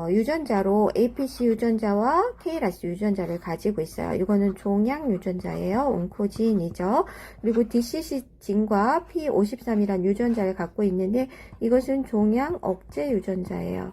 유전자로 APC 유전자와 KRAS 유전자를 가지고 있어요. 이거는 종양 유전자예요. 온코진이죠. 그리고 DCC 진과 P53이란 유전자를 갖고 있는데 이것은 종양 억제 유전자예요.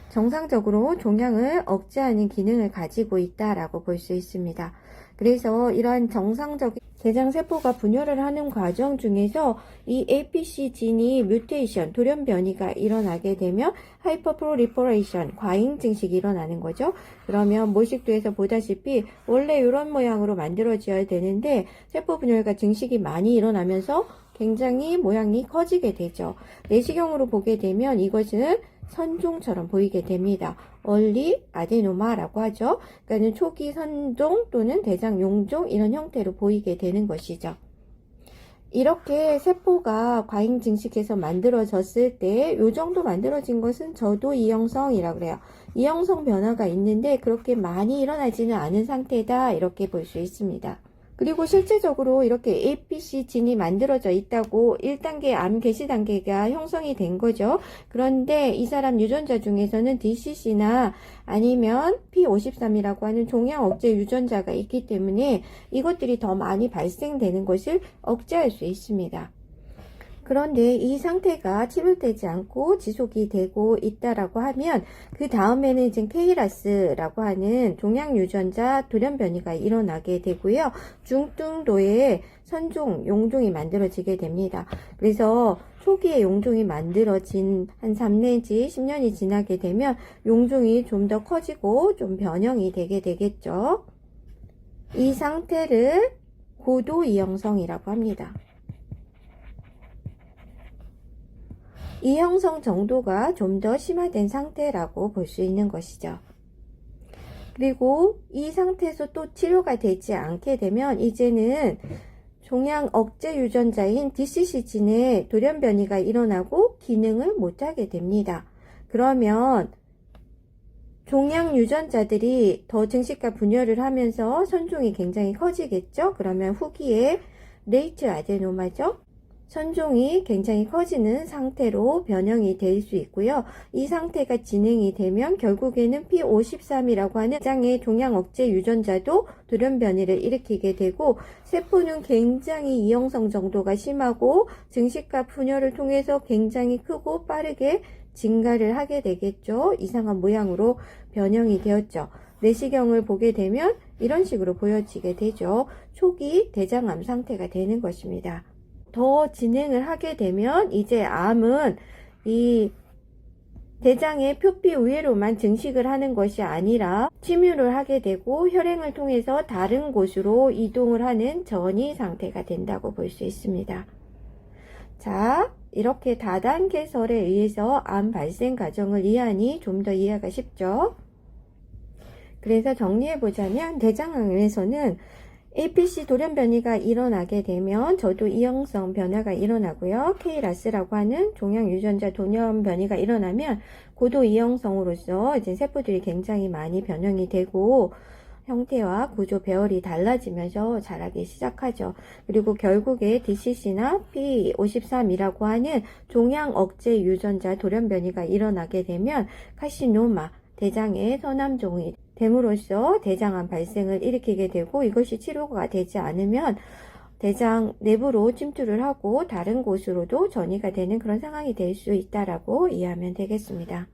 정상적으로 종양을 억제하는 기능을 가지고 있다라고 볼 수 있습니다. 그래서 이러한 정상적인 대장세포가 분열을 하는 과정 중에서 이 APC 진이 뮤테이션, 돌연 변이가 일어나게 되면 하이퍼프로리퍼레이션, 과잉 증식이 일어나는 거죠. 그러면 모식도에서 보다시피 원래 이런 모양으로 만들어져야 되는데 세포 분열과 증식이 많이 일어나면서 굉장히 모양이 커지게 되죠. 내시경으로 보게 되면 이것은 선종처럼 보이게 됩니다. 얼리 아데노마라고 하죠. 그러니까 초기 선종 또는 대장 용종 이런 형태로 보이게 되는 것이죠. 이렇게 세포가 과잉 증식해서 만들어졌을 때 이 정도 만들어진 것은 저도 이형성이라고 그래요. 이형성 변화가 있는데 그렇게 많이 일어나지는 않은 상태다 이렇게 볼 수 있습니다. 그리고 실제적으로 이렇게 APC 진이 만들어져 있다고 1단계 암 개시 단계가 형성이 된 거죠. 그런데 이 사람 유전자 중에서는 DCC나 아니면 P53이라고 하는 종양 억제 유전자가 있기 때문에 이것들이 더 많이 발생되는 것을 억제할 수 있습니다. 그런데 이 상태가 치료되지 않고 지속이 되고 있다라고 하면 그 다음에는 이제 KRAS라고 하는 종양 유전자 돌연 변이가 일어나게 되고요. 중등도의 선종, 용종이 만들어지게 됩니다. 그래서 초기에 용종이 만들어진 한 3 내지 10년이 지나게 되면 용종이 좀 더 커지고 좀 변형이 되게 되겠죠. 이 상태를 고도 이형성이라고 합니다. 이 형성 정도가 좀 더 심화된 상태라고 볼 수 있는 것이죠. 그리고 이 상태에서 또 치료가 되지 않게 되면 이제는 종양 억제 유전자인 DCC 진의 돌연 변이가 일어나고 기능을 못하게 됩니다. 그러면 종양 유전자들이 더 증식과 분열을 하면서 선종이 굉장히 커지겠죠. 그러면 후기에 레이트 아데노마죠. 선종이 굉장히 커지는 상태로 변형이 될 수 있고요. 이 상태가 진행이 되면 결국에는 P53이라고 하는 대장의 종양 억제 유전자도 돌연 변이를 일으키게 되고 세포는 굉장히 이형성 정도가 심하고 증식과 분열을 통해서 굉장히 크고 빠르게 증가를 하게 되겠죠. 이상한 모양으로 변형이 되었죠. 내시경을 보게 되면 이런 식으로 보여지게 되죠. 초기 대장암 상태가 되는 것입니다. 더 진행을 하게 되면 이제 암은 이 대장의 표피 위로만 증식을 하는 것이 아니라 침유를 하게 되고 혈행을 통해서 다른 곳으로 이동을 하는 전이 상태가 된다고 볼 수 있습니다. 자, 이렇게 다단계설에 의해서 암 발생 과정을 이해하니 좀 더 이해가 쉽죠? 그래서 정리해보자면 대장암에서는 APC 돌연 변이가 일어나게 되면 저도 이형성 변화가 일어나고요. KRAS라고 하는 종양 유전자 돌연 변이가 일어나면 고도 이형성으로서 이제 세포들이 굉장히 많이 변형이 되고 형태와 구조, 배열이 달라지면서 자라기 시작하죠. 그리고 결국에 DCC나 P53이라고 하는 종양 억제 유전자 돌연변이가 일어나게 되면 카시노마, 대장의 서남종이 됨으로써 대장암 발생을 일으키게 되고, 이것이 치료가 되지 않으면 대장 내부로 침투를 하고 다른 곳으로도 전이가 되는 그런 상황이 될 수 있다라고 이해하면 되겠습니다.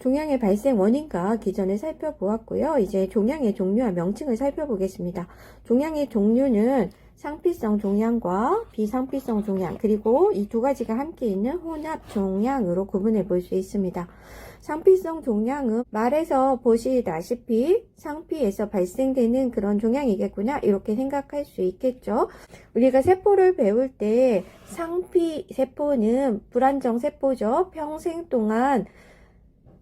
종양의 발생 원인과 기전을 살펴보았고요. 이제 종양의 종류와 명칭을 살펴보겠습니다. 종양의 종류는 상피성 종양과 비상피성 종양, 그리고 이 두 가지가 함께 있는 혼합 종양으로 구분해 볼 수 있습니다. 상피성 종양은 말에서 보시다시피 상피에서 발생되는 그런 종양이겠구나, 이렇게 생각할 수 있겠죠. 우리가 세포를 배울 때 상피 세포는 불안정 세포죠. 평생 동안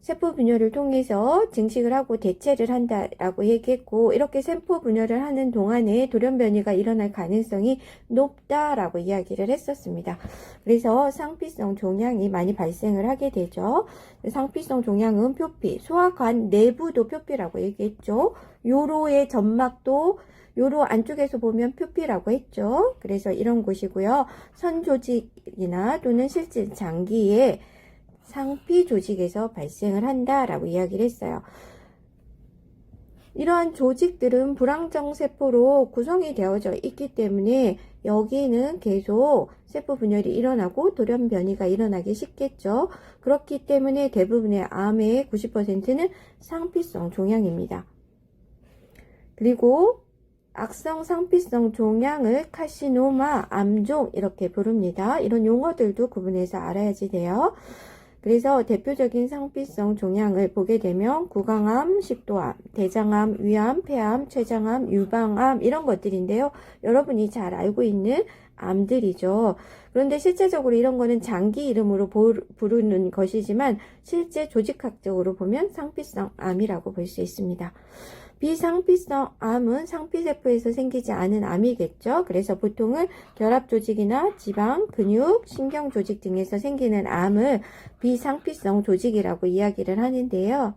세포 분열을 통해서 증식을 하고 대체를 한다라고 얘기했고, 이렇게 세포 분열을 하는 동안에 돌연변이가 일어날 가능성이 높다라고 이야기를 했었습니다. 그래서 상피성 종양이 많이 발생을 하게 되죠. 상피성 종양은 표피, 소화관 내부도 표피라고 얘기했죠. 요로의 점막도 요로 안쪽에서 보면 표피라고 했죠. 그래서 이런 곳이고요. 선 조직이나 또는 실제 장기에 상피 조직에서 발생을 한다라고 이야기를 했어요. 이러한 조직들은 불안정 세포로 구성이 되어져 있기 때문에 여기는 계속 세포 분열이 일어나고 돌연변이가 일어나기 쉽겠죠. 그렇기 때문에 대부분의 암의 90%는 상피성 종양입니다. 그리고 악성 상피성 종양을 카시노마, 암종 이렇게 부릅니다. 이런 용어들도 구분해서 알아야지 돼요. 그래서 대표적인 상피성 종양을 보게 되면 구강암, 식도암, 대장암, 위암, 폐암, 췌장암, 유방암 이런 것들인데요. 여러분이 잘 알고 있는 암들이죠. 그런데 실제적으로 이런 거는 장기 이름으로 부르는 것이지만 실제 조직학적으로 보면 상피성 암이라고 볼 수 있습니다. 비상피성 암은 상피세포에서 생기지 않은 암이겠죠. 그래서 보통은 결합조직이나 지방, 근육, 신경조직 등에서 생기는 암을 비상피성 조직이라고 이야기를 하는데요.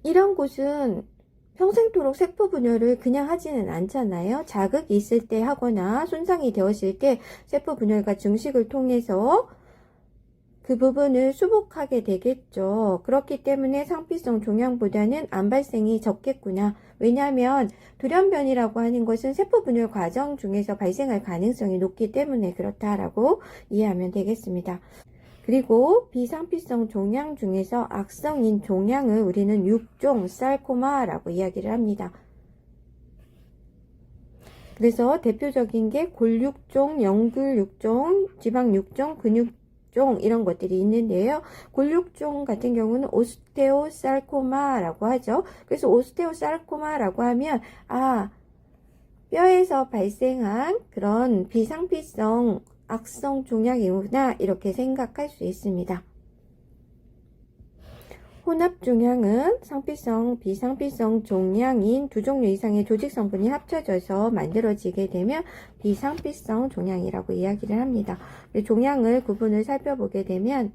이런 곳은 평생토록 세포 분열을 그냥 하지는 않잖아요. 자극이 있을 때 하거나 손상이 되었을 때 세포 분열과 증식을 통해서 그 부분을 수복하게 되겠죠. 그렇기 때문에 상피성 종양보다는 암 발생이 적겠구나. 왜냐하면 돌연변이라고 하는 것은 세포 분열 과정 중에서 발생할 가능성이 높기 때문에 그렇다라고 이해하면 되겠습니다. 그리고 비상피성 종양 중에서 악성인 종양을 우리는 육종 sarcoma라고 이야기를 합니다. 그래서 대표적인 게 골육종, 영굴육종, 지방육종, 근육종 이런 것들이 있는데요. 골육종 같은 경우는 오스테오살코마라고 하죠. 그래서 오스테오살코마라고 하면 뼈에서 발생한 그런 비상피성 악성 종양이구나 이렇게 생각할 수 있습니다. 혼합 종양은 상피성, 비상피성 종양인 두 종류 이상의 조직 성분이 합쳐져서 만들어지게 되면 비상피성 종양이라고 이야기를 합니다. 종양을 구분을 살펴보게 되면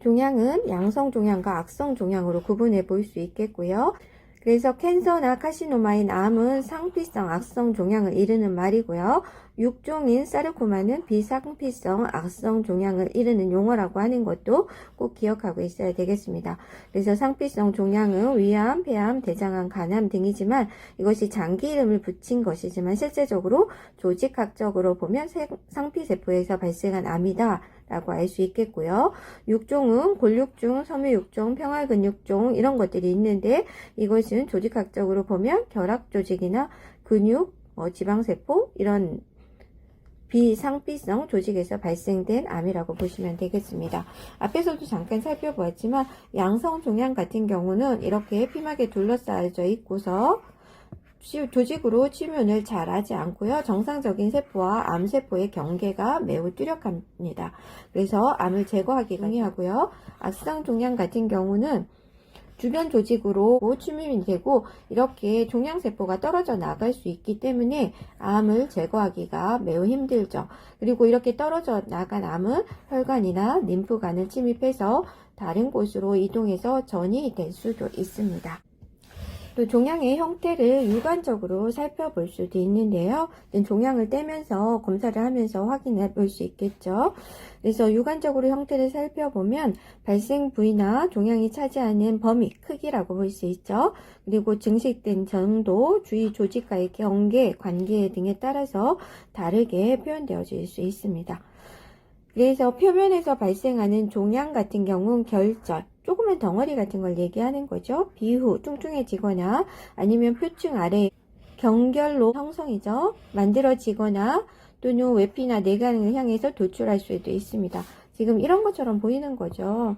종양은 양성 종양과 악성 종양으로 구분해 볼 수 있겠고요. 그래서 캔서나 카시노마인 암은 상피성 악성 종양을 이르는 말이고요. 육종인 사르코마는 비상피성 악성 종양을 이르는 용어라고 하는 것도 꼭 기억하고 있어야 되겠습니다. 그래서 상피성 종양은 위암, 폐암, 대장암, 간암 등이지만 이것이 장기 이름을 붙인 것이지만 실제적으로 조직학적으로 보면 상피세포에서 발생한 암이다 라고 알 수 있겠고요. 육종은 골육종, 섬유육종, 평활근육종 이런 것들이 있는데 이것은 조직학적으로 보면 결합조직이나 근육, 지방세포 이런 비상피성 조직에서 발생된 암이라고 보시면 되겠습니다. 앞에서도 잠깐 살펴보았지만 양성 종양 같은 경우는 이렇게 피막에 둘러싸여져 있고서 조직으로 침윤을 잘 하지 않고요. 정상적인 세포와 암세포의 경계가 매우 뚜렷합니다. 그래서 암을 제거하기가 용이하고요. 악성 종양 같은 경우는 주변 조직으로 침입이 되고 이렇게 종양세포가 떨어져 나갈 수 있기 때문에 암을 제거하기가 매우 힘들죠. 그리고 이렇게 떨어져 나간 암은 혈관이나 림프관을 침입해서 다른 곳으로 이동해서 전이 될 수도 있습니다. 또 종양의 형태를 육안적으로 살펴볼 수도 있는데요. 종양을 떼면서 검사를 하면서 확인해 볼 수 있겠죠. 그래서 육안적으로 형태를 살펴보면 발생 부위나 종양이 차지하는 범위, 크기라고 볼 수 있죠. 그리고 증식된 정도, 주위 조직과의 경계, 관계 등에 따라서 다르게 표현되어질 수 있습니다. 그래서 표면에서 발생하는 종양 같은 경우는 결절, 조그만 덩어리 같은 걸 얘기하는 거죠. 비후, 뚱뚱해지거나 아니면 표층 아래 경결로 형성이죠. 만들어지거나 또는 외피나 내관을 향해서 도출할 수도 있습니다. 지금 이런 것처럼 보이는 거죠.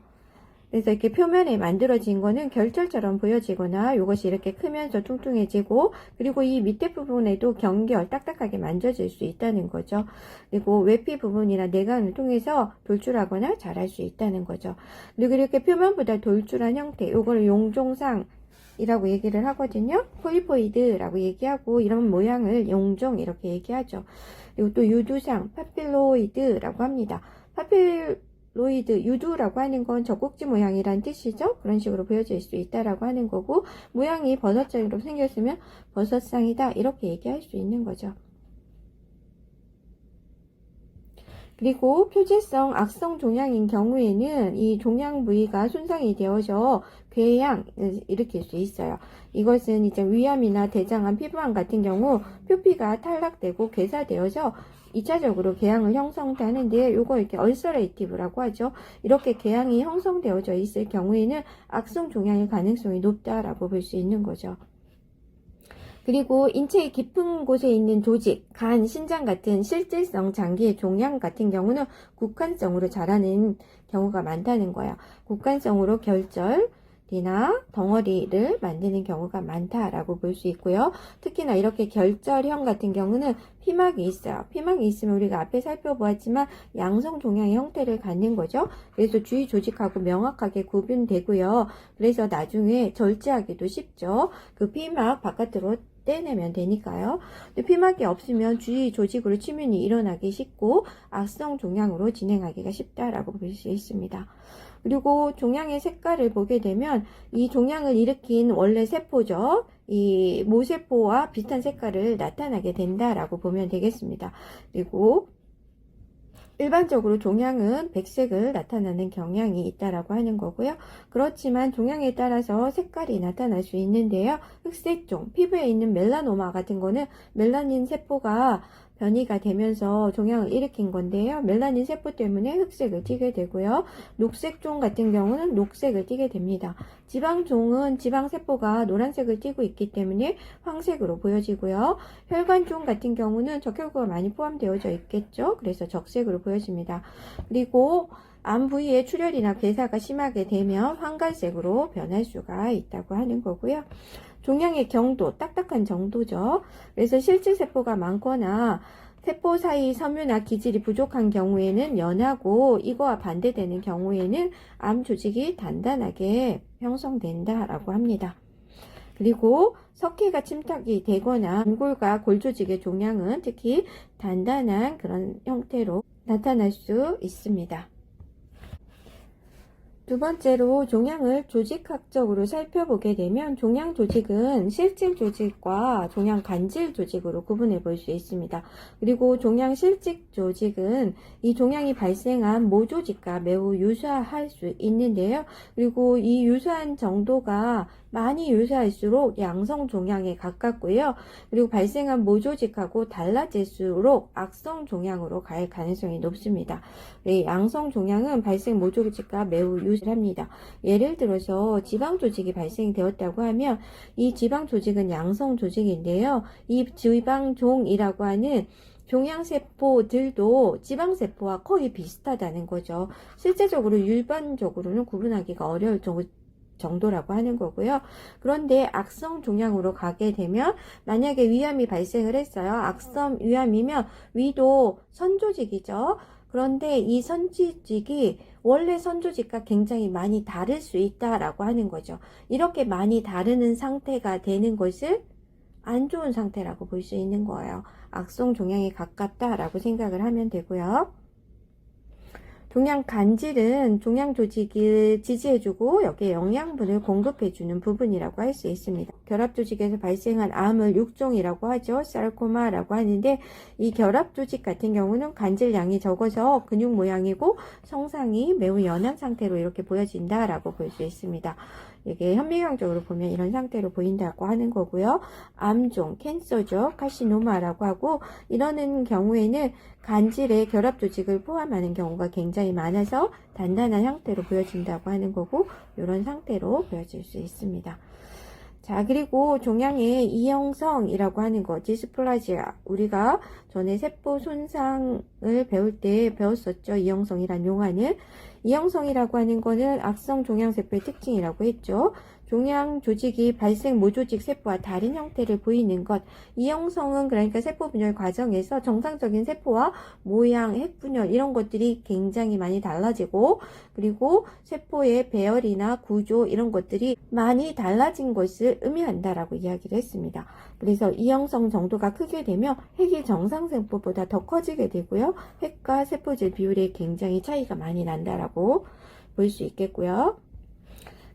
그래서 이렇게 표면에 만들어진 거는 결절처럼 보여지거나 이것이 이렇게 크면서 뚱뚱해지고, 그리고 이 밑에 부분에도 경결, 딱딱하게 만져질 수 있다는 거죠. 그리고 외피 부분이나 내관을 통해서 돌출하거나 자랄 수 있다는 거죠. 그리고 이렇게 표면보다 돌출한 형태, 이거를 용종상 이라고 얘기를 하거든요. 폴리포이드라고 얘기하고, 이런 모양을 용종 이렇게 얘기하죠. 그리고 또 유두상, 파필로이드라고 합니다. 파필로이드, 유두라고 하는 건 젖꼭지 모양이란 뜻이죠. 그런 식으로 보여질 수 있다라고 하는 거고, 모양이 버섯처럼 생겼으면 버섯상이다 이렇게 얘기할 수 있는 거죠. 그리고 표재성 악성 종양인 경우에는 이 종양 부위가 손상이 되어서 궤양을 일으킬 수 있어요. 이것은 이제 위암이나 대장암, 피부암 같은 경우 표피가 탈락되고 괴사되어서 2차적으로 궤양을 형성하는데, 요거 이렇게 얼서레이티브라고 하죠. 이렇게 궤양이 형성되어져 있을 경우에는 악성 종양의 가능성이 높다라고 볼 수 있는 거죠. 그리고 인체의 깊은 곳에 있는 조직, 간, 신장 같은 실질성 장기의 종양 같은 경우는 국한성으로 자라는 경우가 많다는 거야. 국한성으로 결절이나 덩어리를 만드는 경우가 많다라고 볼 수 있고요. 특히나 이렇게 결절형 같은 경우는 피막이 있어요. 피막이 있으면 우리가 앞에 살펴보았지만 양성 종양의 형태를 갖는 거죠. 그래서 주위 조직하고 명확하게 구분되고요. 그래서 나중에 절제하기도 쉽죠. 그 피막 바깥으로 떼내면 되니까요. 근데 피막이 없으면 주위 조직으로 침윤이 일어나기 쉽고 악성 종양으로 진행하기가 쉽다라고 볼 수 있습니다. 그리고 종양의 색깔을 보게 되면 이 종양을 일으킨 원래 세포죠. 이 모세포와 비슷한 색깔을 나타나게 된다라고 보면 되겠습니다. 그리고 일반적으로 종양은 백색을 나타나는 경향이 있다라고 하는 거고요. 그렇지만 종양에 따라서 색깔이 나타날 수 있는데요. 흑색종, 피부에 있는 멜라노마 같은 거는 멜라닌 세포가 변이가 되면서 종양을 일으킨 건데요. 멜라닌 세포 때문에 흑색을 띠게 되고요. 녹색종 같은 경우는 녹색을 띠게 됩니다. 지방종은 지방세포가 노란색을 띠고 있기 때문에 황색으로 보여지고요. 혈관종 같은 경우는 적혈구가 많이 포함되어져 있겠죠. 그래서 적색으로 보여집니다. 그리고 암 부위에 출혈이나 괴사가 심하게 되면 황갈색으로 변할 수가 있다고 하는 거고요. 종양의 경도, 딱딱한 정도죠. 그래서 실질세포가 많거나 세포 사이 섬유나 기질이 부족한 경우에는 연하고, 이거와 반대되는 경우에는 암 조직이 단단하게 형성된다라고 합니다. 그리고 석회가 침착이 되거나 연골과 골조직의 종양은 특히 단단한 그런 형태로 나타날 수 있습니다. 두 번째로 종양을 조직학적으로 살펴보게 되면 종양 조직은 실질 조직과 종양 간질 조직으로 구분해 볼 수 있습니다. 그리고 종양 실질 조직은 이 종양이 발생한 모조직과 매우 유사할 수 있는데요. 그리고 이 유사한 정도가 많이 유사할수록 양성 종양에 가깝고요. 그리고 발생한 모조직하고 달라질수록 악성 종양으로 갈 가능성이 높습니다. 양성 종양은 발생 모조직과 매우 유사합니다. 예를 들어서 지방 조직이 발생되었다고 하면 이 지방 조직은 양성 조직인데요. 이 지방종이라고 하는 종양세포들도 지방세포와 거의 비슷하다는 거죠. 실제적으로 일반적으로는 구분하기가 어려울 정도라고 하는 거고요. 그런데 악성 종양으로 가게 되면 만약에 위암이 발생을 했어요. 악성 위암이면 위도 선조직이죠. 그런데 이 선조직이 원래 선조직과 굉장히 많이 다를 수 있다라고 하는 거죠. 이렇게 많이 다르는 상태가 되는 것을 안 좋은 상태라고 볼 수 있는 거예요. 악성 종양에 가깝다라고 생각을 하면 되고요. 종양 간질은 종양 조직을 지지해주고 여기에 영양분을 공급해주는 부분이라고 할 수 있습니다. 결합조직에서 발생한 암을 육종이라고 하죠. 사르코마라고 하는데 이 결합조직 같은 경우는 관절량이 적어서 근육 모양이고 성상이 매우 연한 상태로 이렇게 보여진다라고 볼 수 있습니다. 이게 현미경적으로 보면 이런 상태로 보인다고 하는 거고요. 암종, 캔서죠. 카시노마라고 하고 이러는 경우에는 간질의 결합조직을 포함하는 경우가 굉장히 많아서 단단한 형태로 보여진다고 하는 거고 이런 상태로 보여질 수 있습니다. 자, 그리고 종양의 이형성이라고 하는 거, 디스플라지아. 우리가 전에 세포 손상을 배울 때 배웠었죠. 이형성이란 용어는. 이형성이라고 하는 거는 악성 종양세포의 특징이라고 했죠. 종양 조직이 발생 모조직 세포와 다른 형태를 보이는 것. 이형성은 그러니까 세포 분열 과정에서 정상적인 세포와 모양, 핵분열 이런 것들이 굉장히 많이 달라지고 그리고 세포의 배열이나 구조 이런 것들이 많이 달라진 것을 의미한다라고 이야기를 했습니다. 그래서 이형성 정도가 크게 되면 핵이 정상세포보다 더 커지게 되고요. 핵과 세포질 비율이 굉장히 차이가 많이 난다라고 볼 수 있겠고요.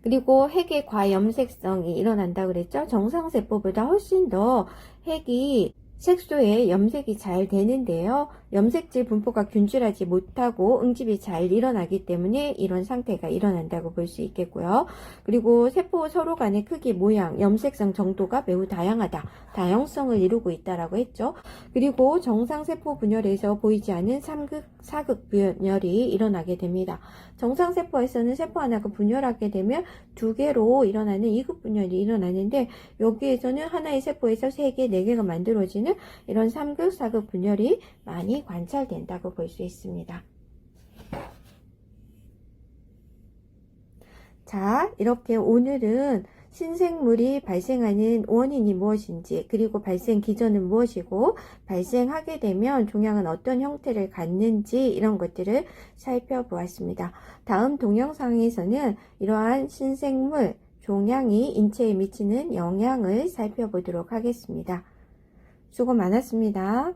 그리고 핵의 과염색성이 일어난다고 그랬죠. 정상세포보다 훨씬 더 핵이 색소에 염색이 잘 되는데요. 염색질 분포가 균질하지 못하고 응집이 잘 일어나기 때문에 이런 상태가 일어난다고 볼 수 있겠고요. 그리고 세포 서로 간의 크기, 모양, 염색성 정도가 매우 다양하다. 다양성을 이루고 있다라고 했죠. 그리고 정상세포 분열에서 보이지 않는 3극, 4극 분열이 일어나게 됩니다. 정상세포에서는 세포 하나가 분열하게 되면 2개로 일어나는 2극 분열이 일어나는데 여기에서는 하나의 세포에서 3개, 4개가 만들어지는 이런 3극, 4극 분열이 많이 관찰된다고 볼 수 있습니다. 자, 이렇게 오늘은 신생물이 발생하는 원인이 무엇인지 그리고 발생 기전은 무엇이고 발생하게 되면 종양은 어떤 형태를 갖는지 이런 것들을 살펴보았습니다. 다음 동영상에서는 이러한 신생물 종양이 인체에 미치는 영향을 살펴보도록 하겠습니다. 수고 많았습니다.